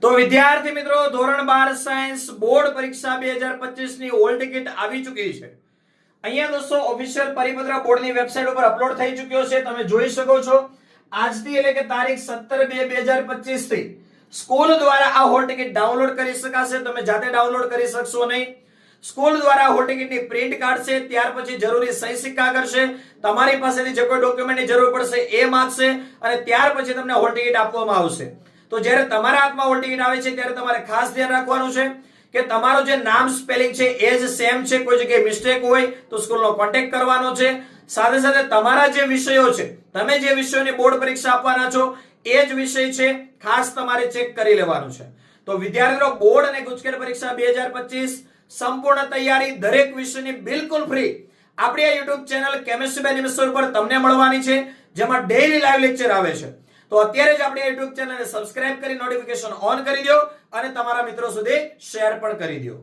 તો વિદ્યાર્થી મિત્રો ધોરણ 12 સાયન્સ બોર્ડ પરીક્ષા 2025 ની હોલ ટિકિટ આવી ચૂકી છે। અહીંયા દોસ્તો ઓફિશિયલ પરિપત્ર બોર્ડની વેબસાઈટ ઉપર અપલોડ થઈ ચૂક્યો છે। તમે જોઈ શકો છો આજથી એટલે કે તારીખ 17/2/2025 થી સ્કૂલ દ્વારા આ હોલ ટિકિટ ડાઉનલોડ કરી શકાશે। તમે જાતે ડાઉનલોડ કરી શકશો નહીં। સ્કૂલ દ્વારા હોલ ટિકિટની પ્રિન્ટ કાઢશે, ત્યાર પછી જરૂરી સહી સિક્કા કરશે, તમારી પાસેથી જે કોઈ ડોક્યુમેન્ટની જરૂર પડશે એ માંગશે અને ત્યાર પછી તમને હોલ ટિકિટ આપવામાં આવશે। તો જ્યારે તમારા હાથમાં હોલ ટિકિટ આવે છે ત્યારે તમારે ખાસ ધ્યાન રાખવાનું છે કે તમારું જે નામ સ્પેલિંગ છે એ જ સેમ છે, કોઈ જગ્યાએ મિસ્ટેક હોય તો સ્કૂલનો કોન્ટેક્ટ કરવાનો છે। સાથે સાથે તમારા જે વિષયો છે, તમે જે વિષયોની બોર્ડ પરીક્ષા આપવાના છો એ જ વિષય છે, ખાસ તમારે ચેક કરી લેવાનું છે। તો વિદ્યાર્થીઓ બોર્ડ અને ગુજકેટ પરીક્ષા 2025 સંપૂર્ણ તૈયારી દરેક વિષયની બિલકુલ ફ્રી આપણી આ YouTube channel chemistry by Nimesh પર તમને મળવાની છે, જેમાં ડેઈલી લાઈવ લેક્ચર આવે છે। તો અત્યારે જ આપણી YouTube ચેનલને સબસ્ક્રાઇબ કરી નોટિફિકેશન ઓન કરી દો અને તમારા મિત્રો સુધી શેર પણ કરી દો।